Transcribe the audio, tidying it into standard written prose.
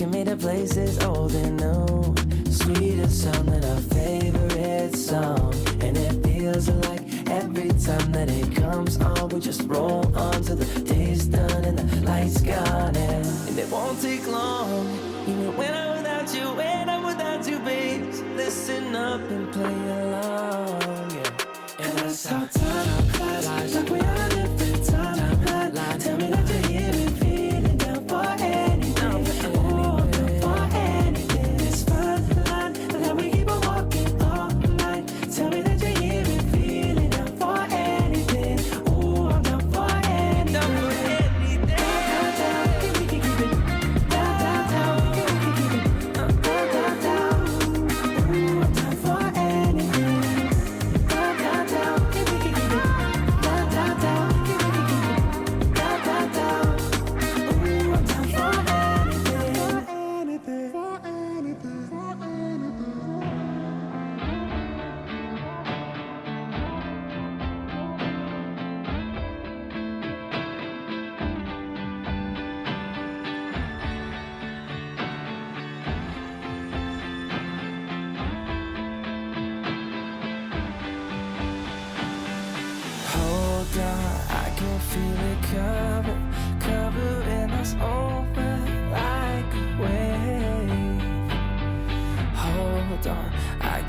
taking me to places old and new. Sweetest sound than our favorite song. And it feels like every time that it comes on, we just roll on till the day's done and the lights gone. And it won't take long, even when I'm without you, when I'm without you, babe. So listen up and play along, yeah. And that's how time flies, like we on a different timeline. Tell me that you're here and feeling down for anything. Oh, I'm down for anything. It's fine line, and we keep on walking all night. Tell me that you're here and feeling down for anything. Oh, I'm down for anything. Down for anything. Down, down, down, we can keep it. Down, down, down, we can keep it. Down, down, down. Ooh, I'm down for anything. Down, down, down, we can keep it. Down, down, down, we can keep it. Down, down, down. Ooh, I'm down for anything. For anything. For anything. Hold on, I can feel it covering us over like a wave. Hold on, I